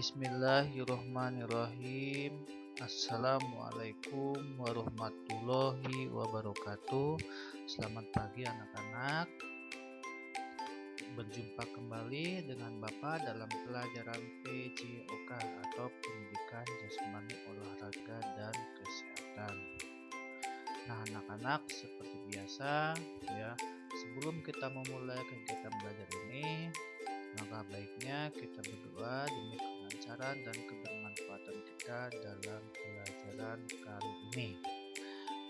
Bismillahirrohmanirrohim. Assalamualaikum warahmatullahi wabarakatuh. Selamat pagi anak-anak. Berjumpa kembali dengan Bapak dalam pelajaran PJOK atau Pendidikan Jasmani Olahraga dan Kesehatan. Nah anak-anak, seperti biasa ya, sebelum kita memulai kegiatan belajar ini, maka baiknya kita berdoa demi kelancaran dan kebermanfaatan kita dalam pelajaran kali ini.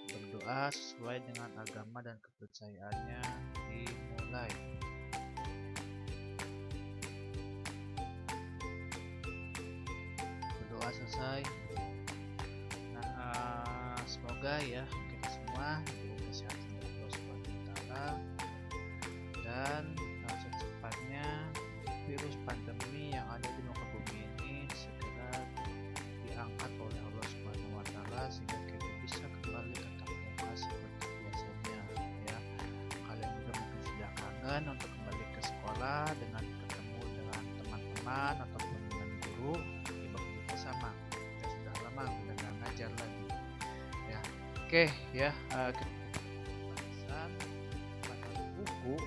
Berdoa sesuai dengan agama dan kepercayaannya dimulai. Berdoa selesai. Nah, semoga ya kita semua diberi kesehatan dari Allah Subhanahu wa Ta'ala, dan secepatnya virus pandemi yang ada di muka bumi ini segera diangkat oleh Allah Subhanahu wa Ta'ala sehingga kita bisa kembali tatap muka seperti biasanya ya. Kalian juga mungkin sudah kangen untuk kembali ke sekolah dengan ketemu dengan teman-teman ataupun dengan guru di bangku kita sama. Kita sudah lama udah nggak ngajar lagi ya. Oke ya, kita pada buku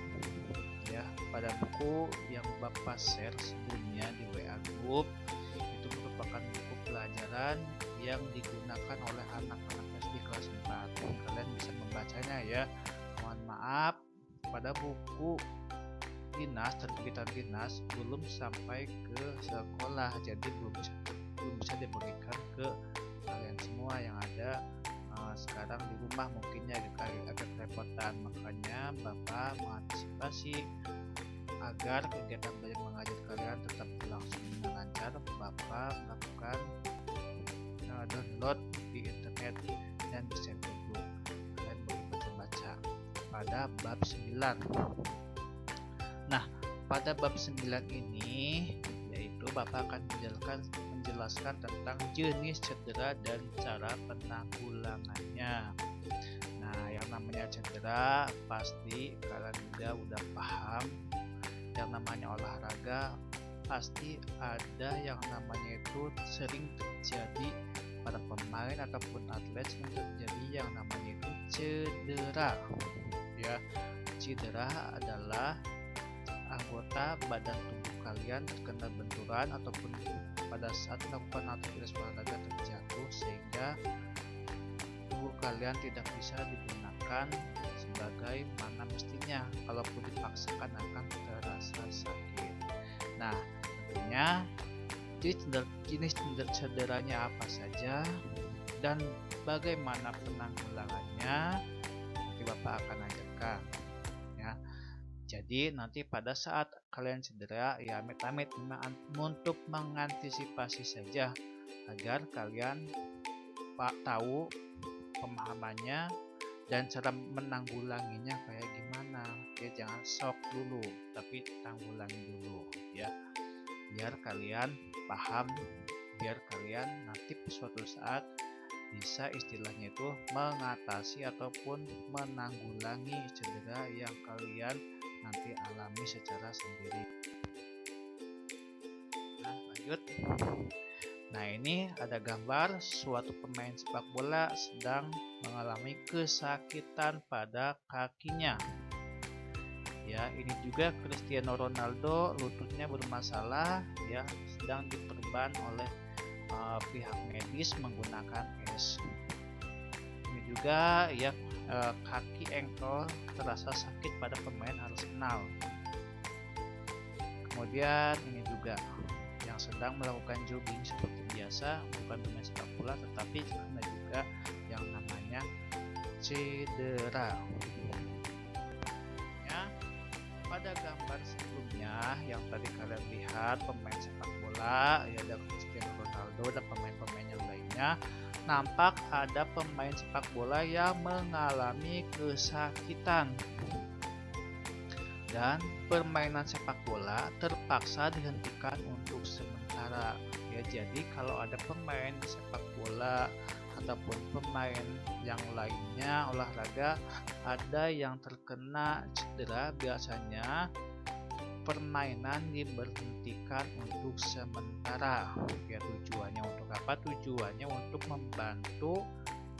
ya, pada buku yang Bapak share sebelumnya di WA Group. Itu merupakan buku pelajaran yang digunakan oleh anak-anak SD kelas 4. Kalian bisa membacanya ya. Mohon maaf, pada buku dinas, terbitan dinas belum sampai ke sekolah, jadi belum bisa dibagikan ke kalian semua yang ada sekarang di rumah. Mungkinnya agak kerepotan, makanya Bapak mengantisipasi agar kegiatan belajar mengajar kalian tetap berlangsung dengan lancar. Bapak melakukan download di internet dan di center book. Kalian boleh baca-baca pada bab 9. Nah, pada bab 9 ini yaitu Bapak akan menjelaskan tentang jenis cedera dan cara penanggulangannya. Nah, yang namanya cedera pasti kalian juga udah paham. Yang namanya olahraga pasti ada yang namanya itu sering terjadi pada pemain ataupun atlet, yang terjadi yang namanya itu cedera ya. Cedera adalah anggota badan tubuh kalian terkena benturan ataupun pada saat melakukan aktivitas olahraga terjatuh sehingga tubuh kalian tidak bisa digunakan sebagai mana mestinya. Kalaupun dipaksakan akan terasa sakit. Nah, tentunya jenis cederanya apa saja dan bagaimana penanggulangannya nanti Bapak akan ajarkan ya. Jadi nanti pada saat kalian cedera ya amit-amit untuk mengantisipasi saja agar kalian tahu pemahamannya dan cara menanggulanginya kayak gimana ya. Jangan shock dulu, tapi tanggulangi dulu ya, biar kalian paham, biar kalian nanti suatu saat bisa istilahnya itu mengatasi ataupun menanggulangi cedera yang kalian nanti alami secara sendiri. Nah, lanjut. Nah, ini ada gambar suatu pemain sepak bola sedang mengalami kesakitan pada kakinya. Ya, ini juga Cristiano Ronaldo lututnya bermasalah ya, sedang diperban oleh pihak medis menggunakan es. Ini juga ya, kaki engkel terasa sakit pada pemain Arsenal. Kemudian ini juga yang sedang melakukan jogging seperti biasa, bukan pemain sepak bola tetapi ada juga yang namanya cedera. Ya, pada gambar sebelumnya yang tadi kalian lihat pemain sepak bola ya, ada Cristiano Ronaldo dan pemain-pemain yang lainnya, nampak ada pemain sepak bola yang mengalami kesakitan dan permainan sepak bola terpaksa dihentikan untuk sementara ya. Jadi kalau ada pemain sepak bola ataupun pemain yang lainnya olahraga ada yang terkena cedera, biasanya permainan diberhentikan untuk sementara. Ya, tujuannya untuk apa? Tujuannya untuk membantu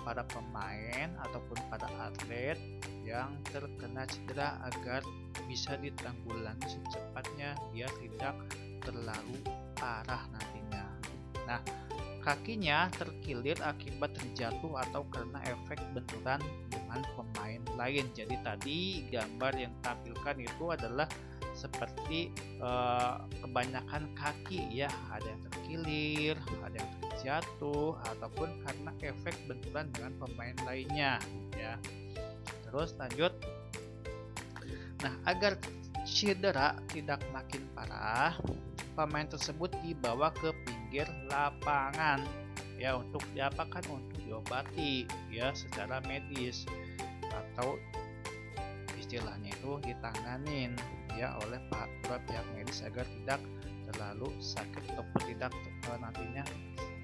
para pemain ataupun para atlet yang terkena cedera agar bisa ditanggulangi secepatnya biar tidak terlalu parah nantinya. Nah, kakinya terkilir akibat terjatuh atau karena efek benturan dengan pemain lain. Jadi tadi gambar yang tampilkan itu adalah seperti kebanyakan kaki ya, ada yang terkilir, ada yang terjatuh ataupun karena efek benturan dengan pemain lainnya ya. Terus lanjut. Nah, agar cedera tidak makin parah, pemain tersebut dibawa ke pinggir lapangan ya untuk diapakan? Untuk diobati ya secara medis atau istilahnya itu ditanganin ya oleh pihak medis agar tidak terlalu sakit ataupun tidak nantinya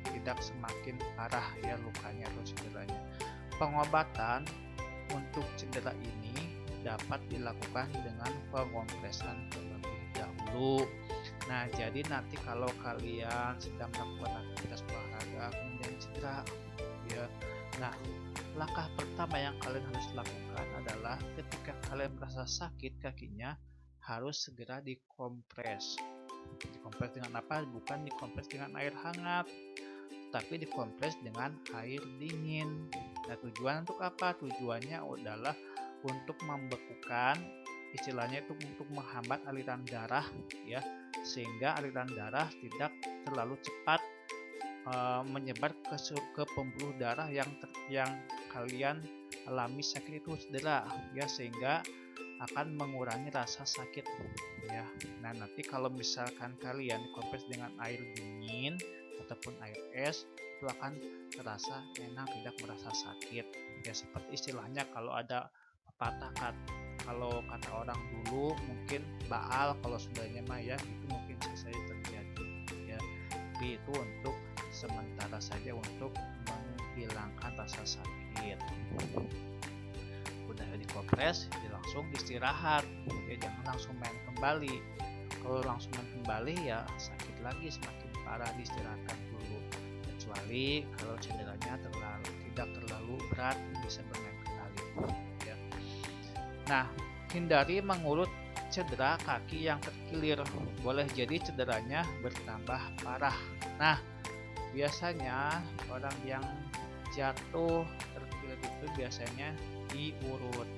tidak semakin parah ya lukanya atau cederanya. Pengobatan untuk cedera ini dapat dilakukan dengan pengompresan terlebih dahulu. Nah, jadi nanti kalau kalian sedang melakukan aktivitas olahraga kemudian cedera ya. Nah, langkah pertama yang kalian harus lakukan adalah ketika kalian merasa sakit kakinya harus segera dikompres. Dikompres dengan apa? Bukan dikompres dengan air hangat, tapi dikompres dengan air dingin. Nah, tujuan untuk apa? Tujuannya adalah untuk membekukan, istilahnya itu untuk menghambat aliran darah ya, sehingga aliran darah tidak terlalu cepat menyebar ke pembuluh darah yang kalian alami sakit itu cedera ya, sehingga akan mengurangi rasa sakit ya. Nah, nanti kalau misalkan kalian kompres dengan air dingin ataupun air es itu akan terasa enak, tidak merasa sakit ya. Seperti istilahnya kalau ada pepatah kalau kata orang dulu mungkin baal, kalau sudahnya mah ya itu mungkin saya terjadi ya. Tapi itu untuk sementara saja untuk menghilangkan rasa sakit. Udah dikompres, langsung istirahat ya, jangan langsung main kembali. Kalau langsung main kembali ya sakit lagi, semakin parah, diistirahatkan dulu. Kecuali kalau cederanya tidak terlalu berat bisa bermain kembali ya. Nah, hindari mengurut cedera kaki yang terkilir, boleh jadi cederanya bertambah parah. Nah, biasanya orang yang jatuh terkilir itu biasanya diurut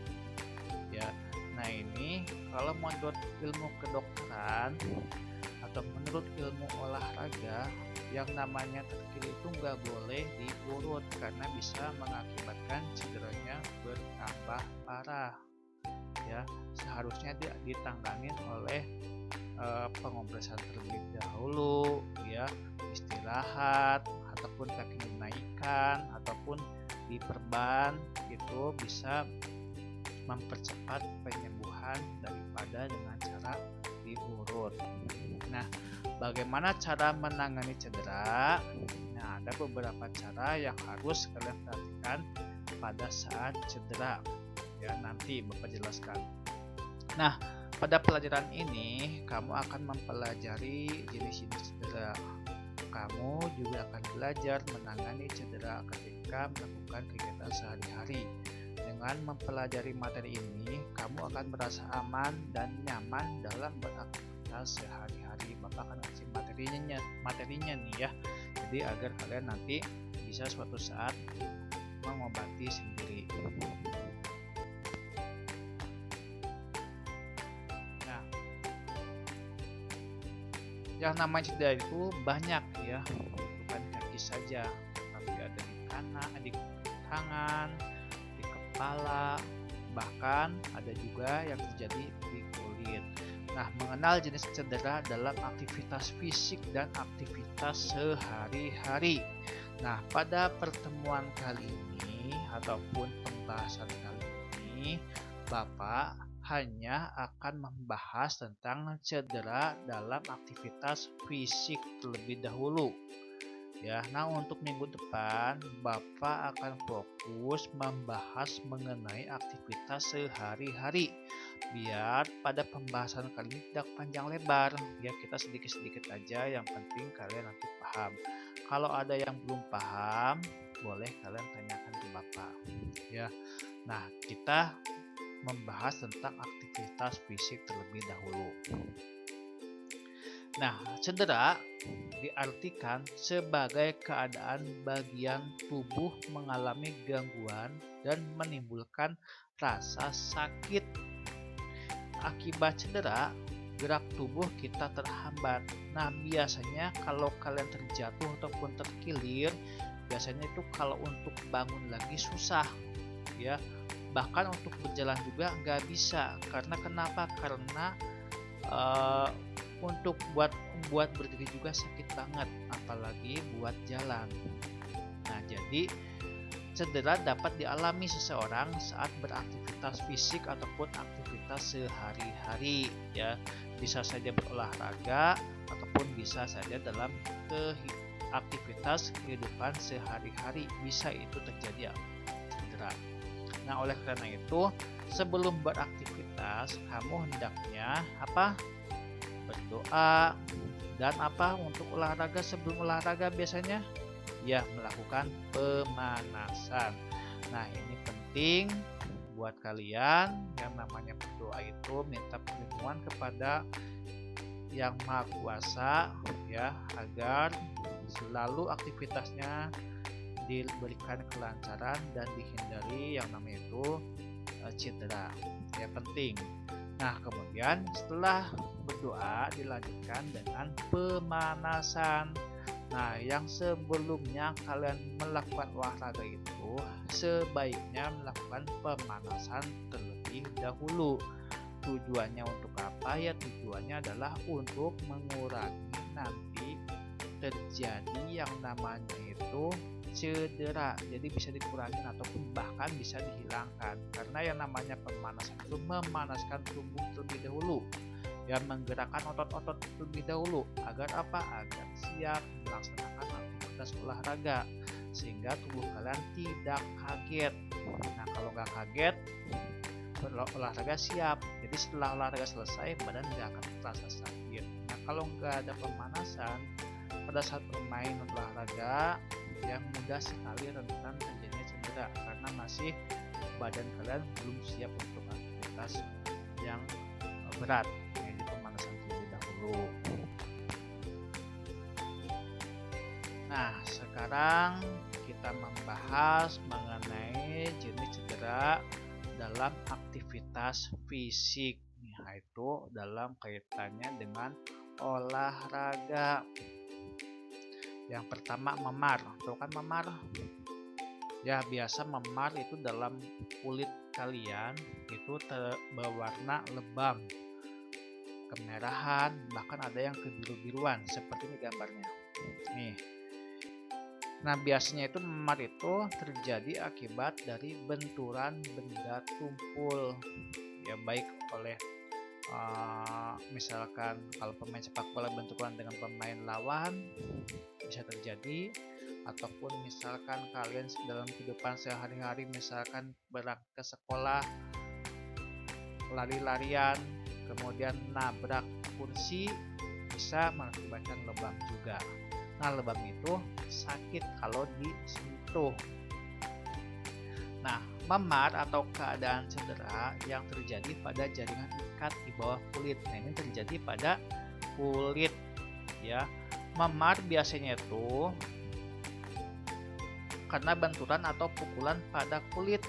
ya. Nah, ini kalau menurut ilmu kedokteran atau menurut ilmu olahraga, yang namanya terkilir itu nggak boleh diurut karena bisa mengakibatkan cederanya bertambah parah ya. Seharusnya ditangani oleh pengompresan terlebih dahulu ya, istirahat ataupun kaki dinaikkan ataupun diperban, itu bisa mempercepat penyembuhan daripada dengan cara diurut. Nah, bagaimana cara menangani cedera? Nah, ada beberapa cara yang harus kalian perhatikan pada saat cedera ya, nanti Bapak jelaskan. Nah, pada pelajaran ini kamu akan mempelajari jenis-jenis cedera. Kamu juga akan belajar menangani cedera ketika melakukan kegiatan sehari-hari. Dengan mempelajari materi ini, kamu akan merasa aman dan nyaman dalam beraktivitas sehari-hari. Bapak akan kasih materinya nih ya. Jadi agar kalian nanti bisa suatu saat mengobati sendiri. Nah, yang namanya cedera itu banyak ya, bukan kaki saja, tapi ada di kanan, di tangan, di kepala, bahkan ada juga yang terjadi di kulit. Nah, mengenal jenis cedera dalam aktivitas fisik dan aktivitas sehari-hari. Nah, pada pertemuan kali ini ataupun pembahasan kali ini, Bapak hanya akan membahas tentang cedera dalam aktivitas fisik terlebih dahulu. Ya, nah untuk minggu depan Bapak akan fokus membahas mengenai aktivitas sehari-hari. biar pada pembahasan kali ini tidak panjang lebar ya, kita sedikit-sedikit aja, yang penting kalian nanti paham. Kalau ada yang belum paham boleh kalian tanyakan ke Bapak ya. Nah, kita membahas tentang aktivitas fisik terlebih dahulu. Nah, cedera diartikan sebagai keadaan bagian tubuh mengalami gangguan dan menimbulkan rasa sakit. Akibat cedera, gerak tubuh kita terhambat. Nah, biasanya kalau kalian terjatuh ataupun terkilir, biasanya itu kalau untuk bangun lagi susah ya. Bahkan untuk berjalan juga nggak bisa. Karena kenapa? Karena untuk buat berdiri juga sakit banget, apalagi buat jalan. Nah, jadi cedera dapat dialami seseorang saat beraktivitas fisik ataupun aktivitas sehari-hari ya. Bisa saja berolahraga ataupun bisa saja dalam aktivitas kehidupan sehari-hari bisa itu terjadi cedera. Nah, oleh karena itu sebelum beraktivitas kamu hendaknya apa? Berdoa. Dan apa untuk olahraga? Sebelum olahraga biasanya ya melakukan pemanasan. Nah, ini penting buat kalian. Yang namanya berdoa itu minta perlindungan kepada Yang Maha Kuasa ya, agar selalu aktivitasnya diberikan kelancaran dan dihindari yang namanya itu cedera. Ya, penting. Nah, kemudian setelah berdoa dilanjutkan dengan pemanasan. Nah, yang sebelumnya kalian melakukan olahraga itu sebaiknya melakukan pemanasan terlebih dahulu. Tujuannya untuk apa ya? Tujuannya adalah untuk mengurangi nanti terjadi yang namanya itu cedera. Jadi bisa dikurangi ataupun bahkan bisa dihilangkan. Karena yang namanya pemanasan itu memanaskan tubuh terlebih dahulu, ya, menggerakkan otot-otot terlebih dahulu agar apa? Agar siap melaksanakan aktivitas olahraga sehingga tubuh kalian tidak kaget. Nah, kalau nggak kaget, olahraga siap. Jadi setelah olahraga selesai badan nggak akan terasa sakit. Nah, kalau nggak ada pemanasan pada saat bermain olahraga, yang mudah sekali rentan terjadinya cedera karena masih badan kalian belum siap untuk aktivitas yang berat. Jadi pemanasan terlebih dahulu. Nah, sekarang kita membahas mengenai jenis cedera dalam aktivitas fisik, yaitu dalam kaitannya dengan olahraga. Yang pertama, memar. Tahu kan memar? Ya, biasa memar itu dalam kulit kalian itu berwarna lebam, kemerahan, bahkan ada yang kebiru-biruan seperti ini gambarnya. Nih. Nah, biasanya itu memar itu terjadi akibat dari benturan benda tumpul, ya, baik oleh misalkan kalau pemain sepak bola benturan dengan pemain lawan bisa terjadi, ataupun misalkan kalian dalam kehidupan sehari-hari misalkan berangkat ke sekolah lari-larian kemudian nabrak kursi bisa mengakibatkan lebam juga. Nah, lebam itu sakit kalau disentuh. Nah, memar atau keadaan cedera yang terjadi pada jaringan ikat di bawah kulit. Nah, ini terjadi pada kulit ya. Memar biasanya itu karena benturan atau pukulan pada kulit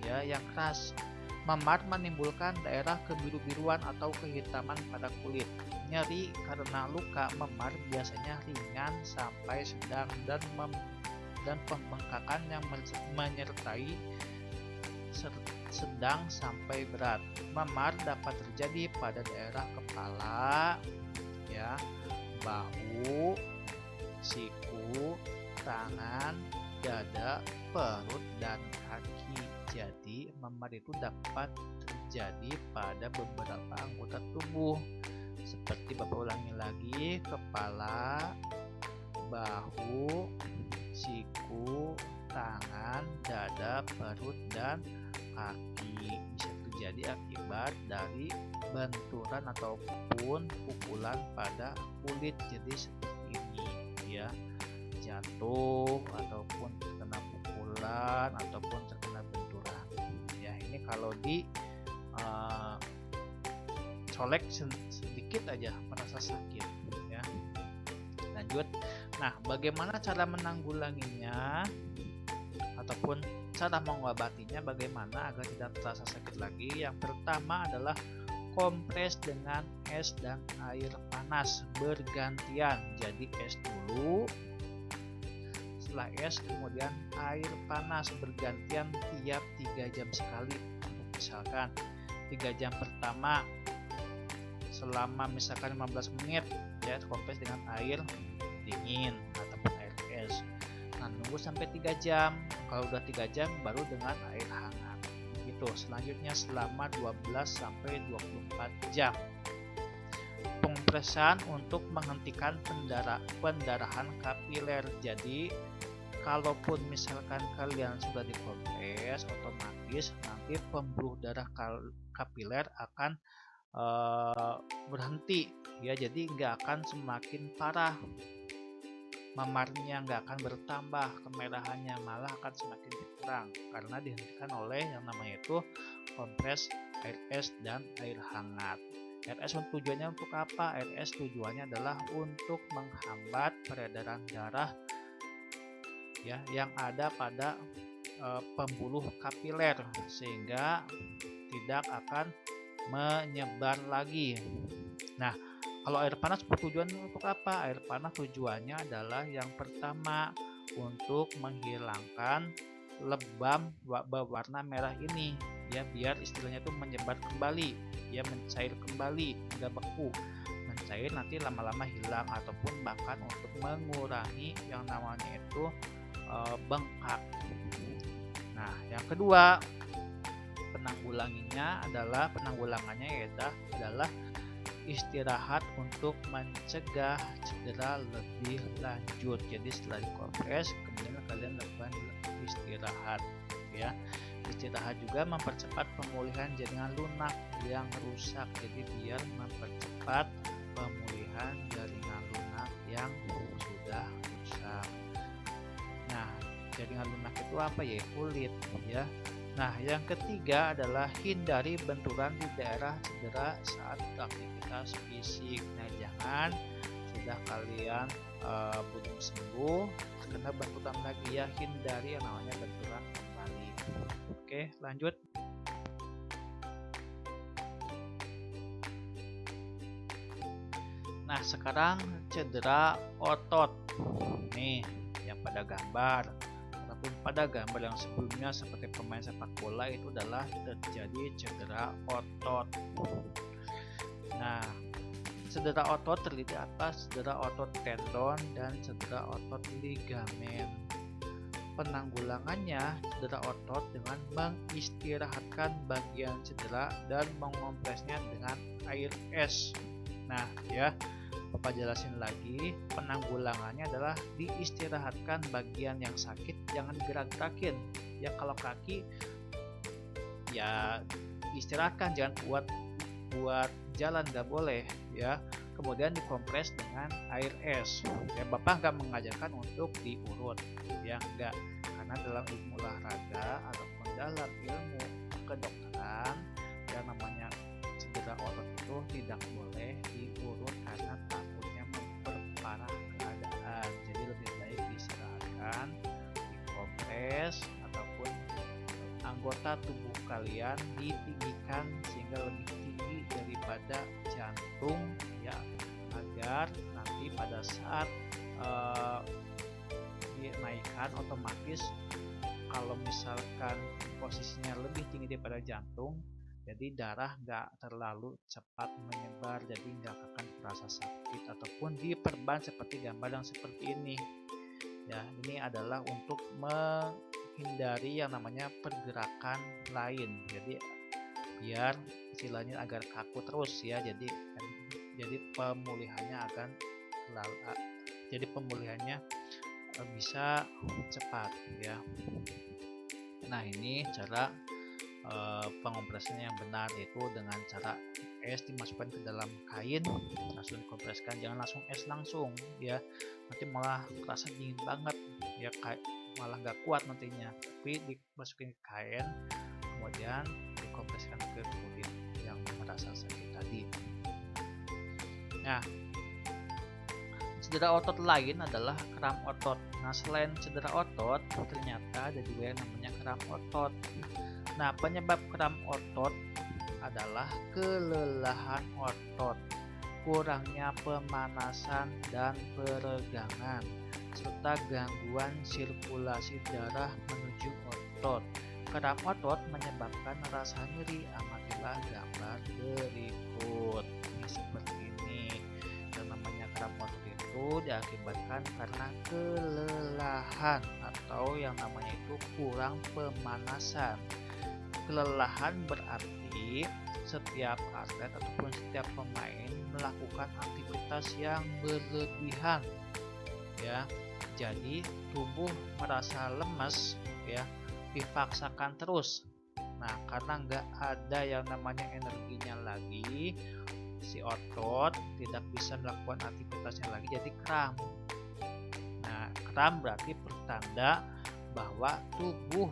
ya yang keras. Memar menimbulkan daerah kebiru-biruan atau kehitaman pada kulit. Nyeri karena luka memar biasanya ringan sampai sedang dan pembengkakan yang menyertai sedang sampai berat. Memar dapat terjadi pada daerah kepala, ya, bahu, siku, tangan, dada, perut, dan kaki. Jadi memar itu dapat terjadi pada beberapa anggota tubuh seperti Bapak ulangi lagi: kepala, bahu, siku, tangan, dada, perut, dan kaki. Bisa terjadi akibat dari benturan ataupun pukulan pada kulit. Jadi seperti ini ya, jatuh ataupun terkena pukulan ataupun terkena benturan ya. Ini kalau di colek sedikit aja merasa sakit ya. Lanjut. Nah, bagaimana cara menanggulanginya ataupun cara mengobatinya, bagaimana agar tidak terasa sakit lagi? Yang pertama adalah kompres dengan es dan air panas bergantian. Jadi es dulu, setelah es kemudian air panas bergantian tiap 3 jam sekali. Misalkan 3 jam pertama selama misalkan 15 menit ya, kompres dengan air dingin ataupun air es. Nah, nunggu sampai 3 jam. Kalau udah 3 jam baru dengan air hangat. Gitu. Selanjutnya selama 12 sampai 24 jam. Pengompresan untuk menghentikan pendarahan kapiler. Jadi kalaupun misalkan kalian sudah dikompres, otomatis nanti pembuluh darah kapiler akan berhenti ya. Jadi nggak akan semakin parah, memarnya nggak akan bertambah, kemerahannya malah akan semakin berkurang karena dihentikan oleh yang namanya itu kompres air es dan air hangat. Air es tujuannya untuk apa? Air es tujuannya adalah untuk menghambat peredaran darah ya yang ada pada pembuluh kapiler sehingga tidak akan menyebar lagi. Nah, kalau air panas bertujuan untuk apa? Air panas tujuannya adalah yang pertama untuk menghilangkan lebam berwarna merah ini ya, biar istilahnya itu menyebar kembali ya, mencair kembali, nggak beku, mencair nanti lama-lama hilang, ataupun bahkan untuk mengurangi yang namanya itu bengkak. Nah, yang kedua penanggulangannya adalah istirahat untuk mencegah cedera lebih lanjut. Jadi setelah dikompres kemudian kalian lakukan istirahat ya. Istirahat juga mempercepat pemulihan jaringan lunak yang rusak. Jadi biar mempercepat pemulihan jaringan lunak yang sudah rusak. Nah, jaringan lunak itu apa ya? Kulit ya. Nah, yang ketiga adalah hindari benturan di daerah cedera saat aktivitas fisik. Nah, jangan sudah kalian belum sembuh kena benturan lagi ya, hindari yang namanya benturan kembali. Oke, lanjut. Nah, sekarang cedera otot. Nih, yang pada gambar. Pada gambar yang sebelumnya seperti pemain sepak bola itu adalah terjadi cedera otot. Nah, cedera otot terdiri atas cedera otot tendon dan cedera otot ligamen. Penanggulangannya cedera otot dengan mengistirahatkan bagian cedera dan mengompresnya dengan air es. Nah, ya, Bapak jelasin lagi, penanggulangannya adalah diistirahatkan bagian yang sakit, jangan gerak-gerakin. Ya, kalau kaki ya istirahatkan, jangan buat jalan, nggak boleh ya. Kemudian dikompres dengan air es. Ya, Bapak nggak mengajarkan untuk diurut, ya nggak, karena dalam ilmu olahraga ataupun dalam ilmu kedokteran yang namanya cedera otot itu tidak boleh diurut karena takutnya memperparah keadaan. Jadi lebih baik diistirahatkan, dikompres, ataupun anggota tubuh kalian ditinggikan sehingga lebih tinggi daripada jantung ya, agar nanti pada saat dinaikkan otomatis kalau misalkan posisinya lebih tinggi daripada jantung, jadi darah nggak terlalu cepat menyebar, jadi nggak akan terasa sakit ataupun diperban seperti gambar yang seperti ini ya. Ini adalah untuk menghindari yang namanya pergerakan lain, jadi biar istilahnya agar kaku terus ya, jadi pemulihannya bisa cepat ya. Nah, ini cara pengompresannya yang benar, yaitu dengan cara es dimasukkan ke dalam kain langsung dikompreskan, jangan langsung es langsung ya, nanti malah terasa dingin banget ya, malah nggak kuat nantinya, tapi dimasukin ke kain kemudian dikompreskan ke kulit yang merasa sakit tadi. Nah, cedera otot lain adalah kram otot. Nah, selain cedera otot, ternyata ada juga yang namanya kram otot. Nah, penyebab kram otot adalah kelelahan otot, kurangnya pemanasan dan peregangan, serta gangguan sirkulasi darah menuju otot. Kram otot menyebabkan rasa nyeri. Amatilah gambar berikut. Ini seperti ini. Yang namanya kram otot itu diakibatkan karena kelelahan atau yang namanya itu kurang pemanasan. Kelelahan berarti setiap atlet ataupun setiap pemain melakukan aktivitas yang berlebihan ya, jadi tubuh merasa lemas ya, dipaksakan terus. Nah, karena nggak ada yang namanya energinya lagi, si otot tidak bisa melakukan aktivitasnya lagi, jadi kram. Nah, kram berarti pertanda bahwa tubuh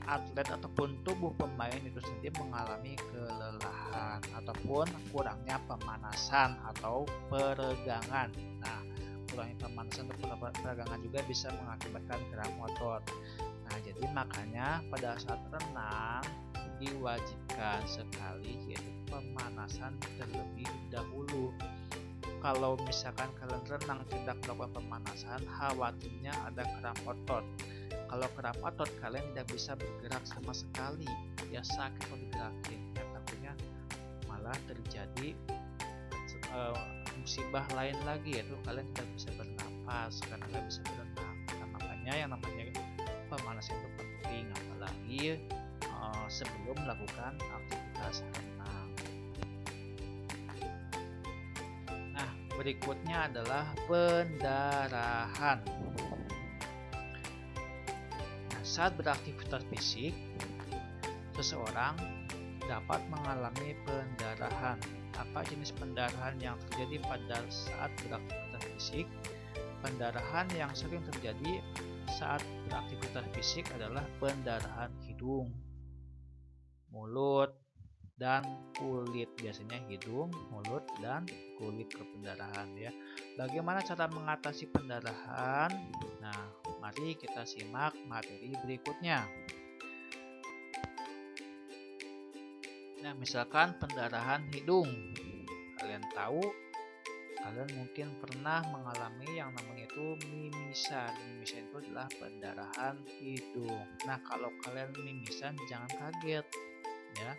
atlet ataupun tubuh pemain itu sendiri mengalami kelelahan ataupun kurangnya pemanasan atau peregangan. Nah, kurangnya pemanasan atau peregangan juga bisa mengakibatkan kram otot. Nah, jadi makanya pada saat renang diwajibkan sekali yaitu pemanasan terlebih dahulu. Kalau misalkan kalian renang tidak melakukan pemanasan, khawatirnya ada kram otot. Kalau kram otot kalian tidak bisa bergerak sama sekali, ya sakit kalau digerakin, ya takutnya malah terjadi musibah lain lagi, yaitu kalian tidak bisa bernapas karena nggak bisa berenang. Nah, makanya yang namanya pemanasan itu penting, apalagi sebelum melakukan aktivitas renang. Nah, berikutnya adalah pendarahan. Saat beraktivitas fisik, seseorang dapat mengalami pendarahan. Apa jenis pendarahan yang terjadi pada saat beraktivitas fisik? Pendarahan yang sering terjadi saat beraktivitas fisik adalah pendarahan hidung, mulut, dan kulit. Biasanya hidung, mulut, dan kulit berpendarahan ya. Bagaimana cara mengatasi pendarahan? Nah, mari kita simak materi berikutnya. Nah, misalkan pendarahan hidung. Kalian tahu, kalian mungkin pernah mengalami yang namanya itu mimisan. Mimisan itu adalah pendarahan hidung. Nah, kalau kalian mimisan jangan kaget ya,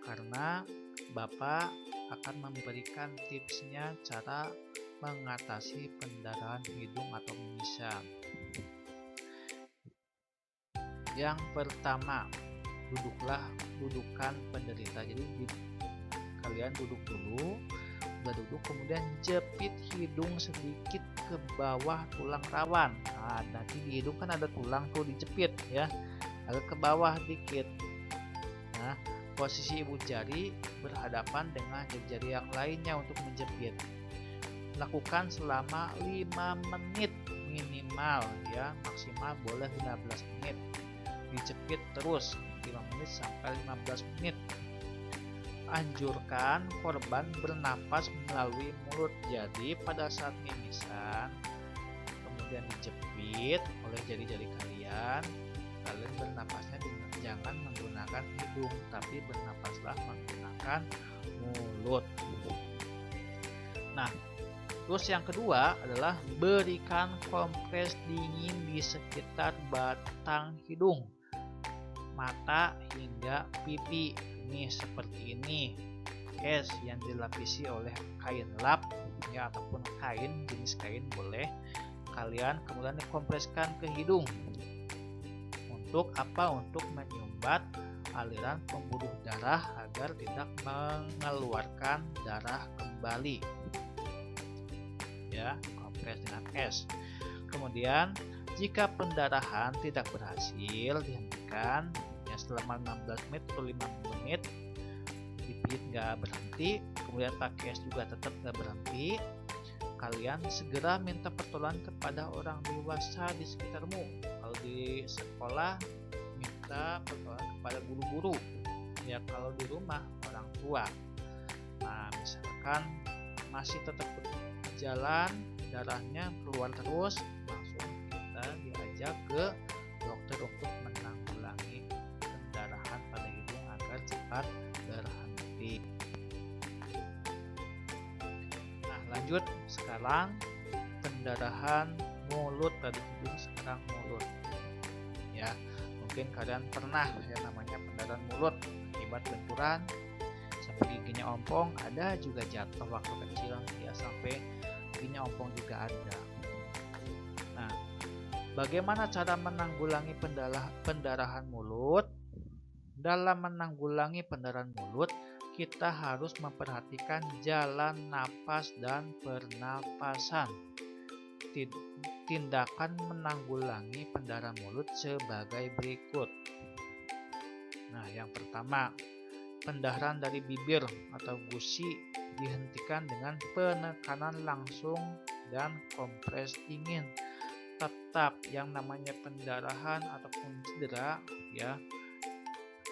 karena Bapak akan memberikan tipsnya cara mengatasi pendarahan hidung atau mimisan. Yang pertama, dudukan penderita. Jadi kalian duduk dulu, udah duduk kemudian jepit hidung sedikit ke bawah tulang rawan. Nah, nanti di hidung kan ada tulang tuh, dijepit ya, agak ke bawah dikit. Nah, posisi ibu jari berhadapan dengan jari-jari yang lainnya untuk menjepit. Lakukan selama 5 menit minimal ya, maksimal boleh 15 menit. Dijepit terus 5 menit sampai 15 menit. Anjurkan korban bernapas melalui mulut. Jadi pada saat mimisan kemudian dijepit oleh jari-jari kalian bernapasnya jangan menggunakan hidung, tapi bernapaslah menggunakan mulut. Nah, terus yang kedua adalah berikan kompres dingin di sekitar batang hidung, mata hingga pipi. Ini seperti ini, es yang dilapisi oleh kain lap ya, ataupun kain, jenis kain boleh, kalian kemudian dikompreskan ke hidung. Untuk apa? Untuk menyumbat aliran pembuluh darah agar tidak mengeluarkan darah kembali ya, kompres dengan es. Kemudian jika pendarahan tidak berhasil, dihentikan ya selama 16 menit atau 50 menit, dipijit nggak berhenti, kemudian pakai es juga tetap nggak berhenti, kalian segera minta pertolongan kepada orang dewasa di sekitarmu. Kalau di sekolah, minta pertolongan kepada guru-guru. Ya, kalau di rumah, orang tua. Nah, misalkan masih tetap berjalan, darahnya keluar terus, langsung kita diajak ke dokter untuk menanggulangi pendarahan pada hidung agar cepat berhenti. Nah, lanjut sekarang pendarahan mulut dari hidung, sekarang mulut. Ya, mungkin kalian pernah yang namanya pendarahan mulut akibat benturan sampai giginya ompong, ada juga jatuh waktu kecil ya sampai giginya ompong juga ada. Nah, bagaimana cara menanggulangi pendarahan mulut? Dalam menanggulangi pendarahan mulut, kita harus memperhatikan jalan napas dan pernapasan. Tindakan menanggulangi pendarahan mulut sebagai berikut. Nah, yang pertama, pendarahan dari bibir atau gusi dihentikan dengan penekanan langsung dan kompres dingin. Tetap yang namanya pendarahan ataupun cedera, ya,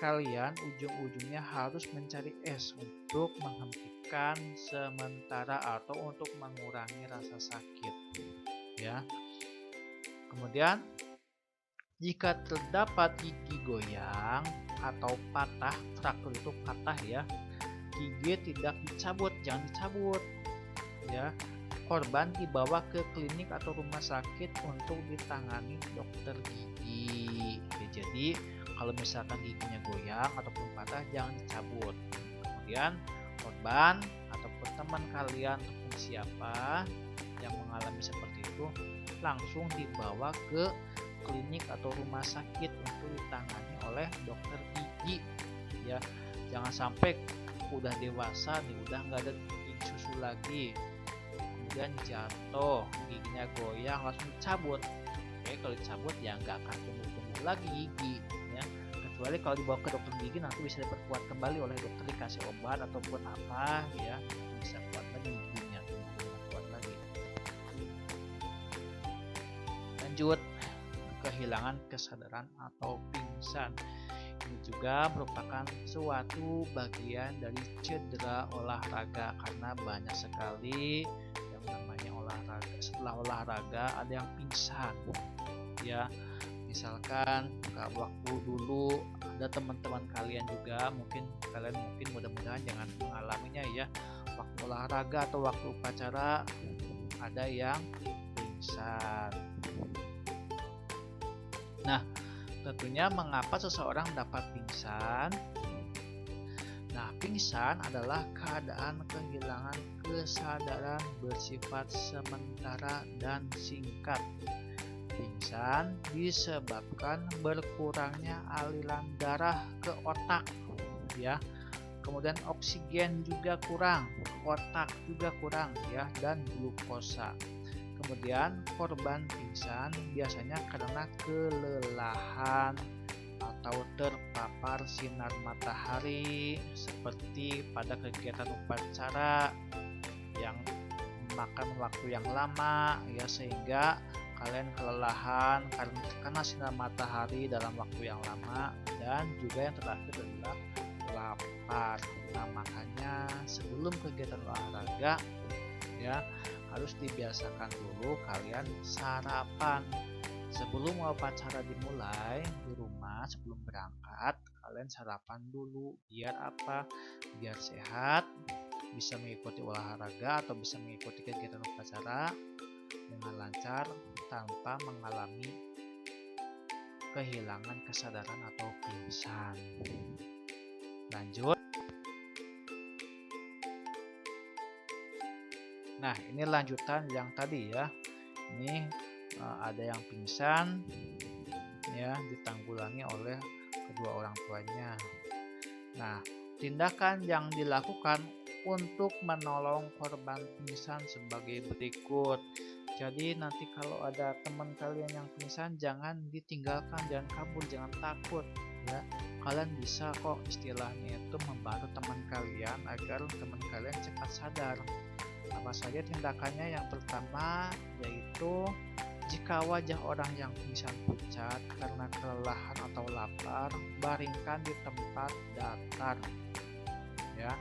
kalian ujung-ujungnya harus mencari es untuk menghentikan sementara atau untuk mengurangi rasa sakit, ya. Kemudian jika terdapat gigi goyang atau patah, fraktur itu patah ya, gigi tidak dicabut, jangan dicabut ya. Korban dibawa ke klinik atau rumah sakit untuk ditangani dokter gigi. Ya, jadi kalau misalkan giginya goyang ataupun patah, jangan dicabut. Kemudian korban ataupun teman kalian ataupun siapa yang mengalami seperti itu langsung dibawa ke klinik atau rumah sakit untuk ditangani oleh dokter gigi ya. Jangan sampai udah dewasa nih, udah nggak ada gigi susu lagi, kemudian jatuh, giginya goyang, langsung dicabut. Oke, kalau dicabut ya nggak akan tumbuh lagi gigi ya, kecuali kalau dibawa ke dokter gigi nanti bisa diperkuat kembali oleh dokter, dikasih obat ataupun apa ya, bisa kuat lagi giginya, kuat lagi. Lanjut, kehilangan kesadaran atau pingsan. Ini juga merupakan suatu bagian dari cedera olahraga karena banyak sekali yang namanya olahraga. Setelah olahraga ada yang pingsan ya. Misalkan waktu dulu ada teman-teman kalian juga, kalian mudah-mudahan jangan mengalaminya ya, waktu olahraga atau waktu upacara ada yang pingsan. Nah, tentunya mengapa seseorang dapat pingsan? Nah, pingsan adalah keadaan kehilangan kesadaran bersifat sementara dan singkat. Pingsan disebabkan berkurangnya aliran darah ke otak, ya. Kemudian oksigen juga kurang, otak juga kurang, ya, dan glukosa. Kemudian korban pingsan biasanya karena kelelahan atau terpapar sinar matahari seperti pada kegiatan upacara yang memakan waktu yang lama ya, sehingga kalian kelelahan karena sinar matahari dalam waktu yang lama, dan juga yang terakhir adalah lapar. Nah, makanya sebelum kegiatan olahraga ya harus dibiasakan dulu kalian sarapan. Sebelum upacara dimulai di rumah, sebelum berangkat kalian sarapan dulu. Biar apa? Biar sehat, bisa mengikuti olahraga atau bisa mengikuti kegiatan upacara dengan lancar tanpa mengalami kehilangan kesadaran atau pingsan. Lanjut. Nah, ini lanjutan yang tadi ya. Ini ada yang pingsan ya, ditanggulangi oleh kedua orang tuanya. Nah, tindakan yang dilakukan untuk menolong korban pingsan sebagai berikut. Jadi nanti kalau ada teman kalian yang pingsan, jangan ditinggalkan, jangan kabur, jangan takut ya. kalian bisa kok istilahnya itu membantu teman kalian agar teman kalian cepat sadar. Apa saja tindakannya? Yang pertama yaitu jika wajah orang yang pingsan pucat karena kelelahan atau lapar, baringkan di tempat datar. Ya.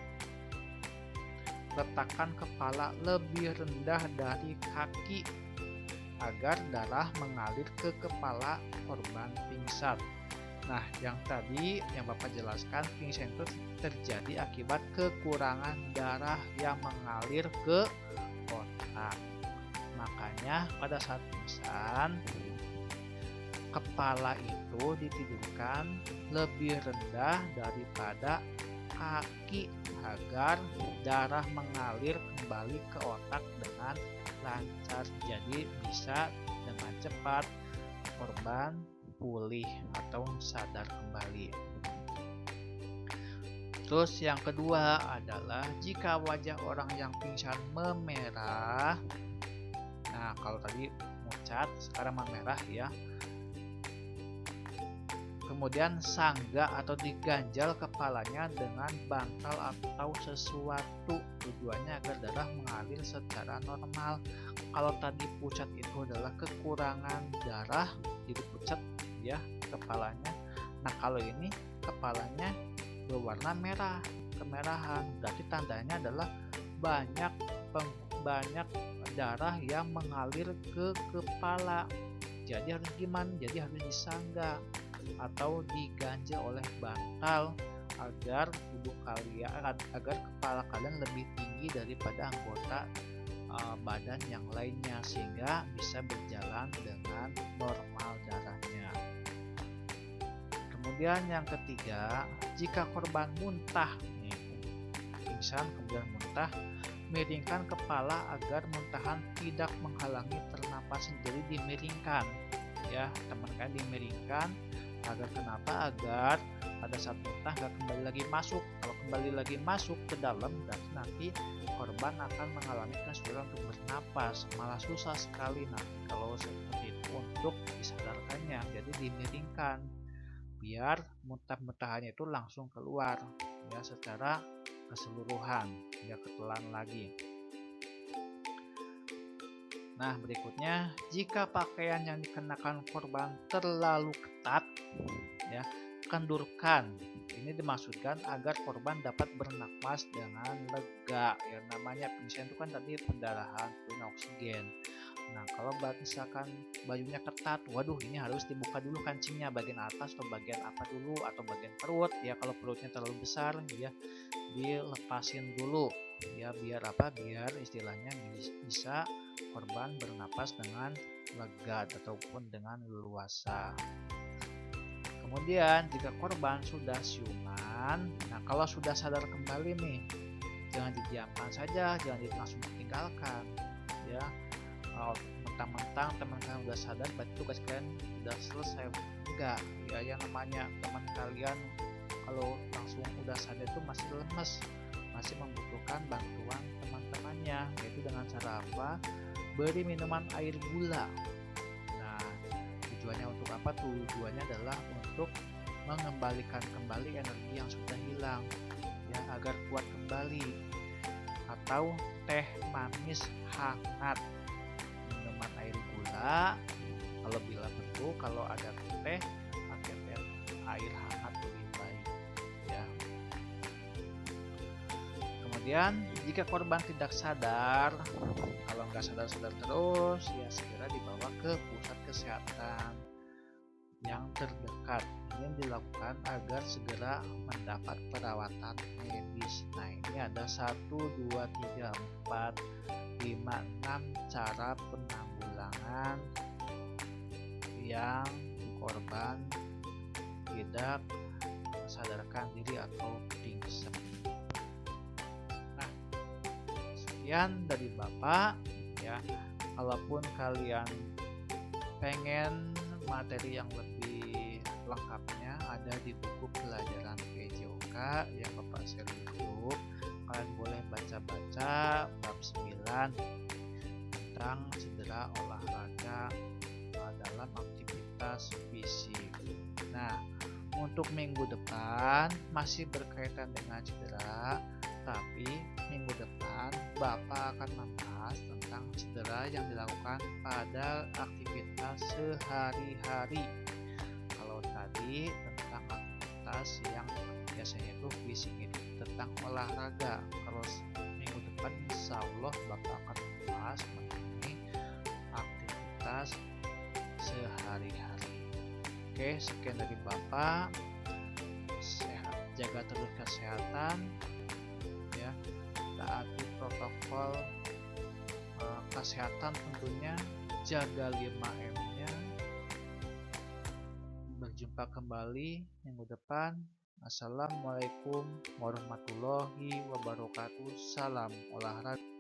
Letakkan kepala lebih rendah dari kaki agar darah mengalir ke kepala korban pingsan. Nah, yang tadi yang Bapak jelaskan, pingsan itu terjadi akibat kekurangan darah yang mengalir ke otak. Makanya pada saat pingsan, kepala itu ditidurkan lebih rendah daripada kaki agar darah mengalir kembali ke otak dengan lancar. Jadi bisa dengan cepat korban pulih atau sadar kembali. Terus yang kedua adalah jika wajah orang yang pingsan memerah. Nah, kalau tadi pucat, sekarang memerah ya. Kemudian sanggah atau diganjal kepalanya dengan bantal atau sesuatu, tujuannya agar darah mengalir secara normal. Kalau tadi pucat itu adalah kekurangan darah, jadi pucat ya kepalanya. Nah, kalau ini kepalanya berwarna merah, kemerahan, berarti tandanya adalah banyak darah yang mengalir ke kepala. Jadi harus gimana? Jadi harus disanggah atau diganjal oleh bantal agar tubuh kalian, agar kepala kalian lebih tinggi daripada anggota badan yang lainnya, sehingga bisa berjalan dengan normal darahnya. Kemudian yang ketiga, jika korban muntah pingsan kemudian muntah, miringkan kepala agar muntahan tidak menghalangi pernapasan. Jadi dimiringkan ya teman kalian, dimiringkan agar kenapa? Agar pada saat muntah nggak kembali lagi masuk. Kalau kembali lagi masuk ke dalam, berarti nanti korban akan mengalami kesulitan untuk bernapas, malah susah sekali nanti kalau seperti itu untuk disadarkannya. Jadi dimiringkan biar muntah-muntahannya itu langsung keluar ya secara keseluruhan, ya ketelan lagi. Nah, berikutnya, jika pakaian yang dikenakan korban terlalu ketat, ya, kendurkan. Ini dimaksudkan agar korban dapat bernapas dengan lega. Yang namanya pingsan itu kan tadi pendarahan, kurang oksigen. Nah, kalau misalkan bajunya ketat, waduh, ini harus dibuka dulu kancingnya, bagian atas atau bagian apa dulu, atau bagian perut. Ya, kalau perutnya terlalu besar, ya dilepasin dulu. Ya, biar apa? Biar istilahnya bisa korban bernapas dengan lega ataupun dengan leluasa. Kemudian jika korban sudah siuman, nah kalau sudah sadar kembali nih, jangan didiamkan saja, jangan langsung ditinggalkan. Ya, mentang-mentang teman kalian udah sadar, berarti tugas kalian udah selesai. Enggak, ya yang namanya teman kalian kalau langsung udah sadar itu masih lemes, masih membutuhkan bantuan teman-temannya, yaitu dengan cara apa? Beri minuman air gula. Nah, tujuannya untuk apa? Tujuannya adalah untuk mengembalikan kembali energi yang sudah hilang, ya, agar kuat kembali. Atau teh manis hangat, minuman air gula. Kalau bila perlu, kalau ada teh, pakai teh air hangat lebih baik, ya. Kemudian jika korban tidak sadar, kalau nggak sadar-sadar terus, ya segera dibawa ke pusat kesehatan yang terdekat. Ini dilakukan agar segera mendapat perawatan medis. Nah, ini ada 1, 2, 3, 4, 5, 6 cara penanggulangan yang korban tidak sadarkan diri atau pingsan. Nah, sekian dari Bapak ya. Kalaupun kalian pengen materi yang lebih lengkapnya, ada di buku pelajaran PJOK yang Bapak share di grup. Kalian boleh baca-baca bab 9 tentang cedera olahraga dalam aktivitas fisik. Nah, Untuk minggu depan masih berkaitan dengan cedera, tapi minggu depan Bapak akan membahas tentang cedera yang dilakukan pada aktivitas sehari-hari. Kalau tadi tentang aktivitas yang biasanya itu fisik itu tentang olahraga. Kalau minggu depan insya Allah Bapak akan membahas mengenai aktivitas sehari-hari. Oke, sekian dari Bapak. Sehat, jaga terus kesehatan, ya, taati protokol kesehatan tentunya, jaga 5M-nya. Berjumpa kembali minggu depan. Assalamualaikum warahmatullahi wabarakatuh. Salam olahraga.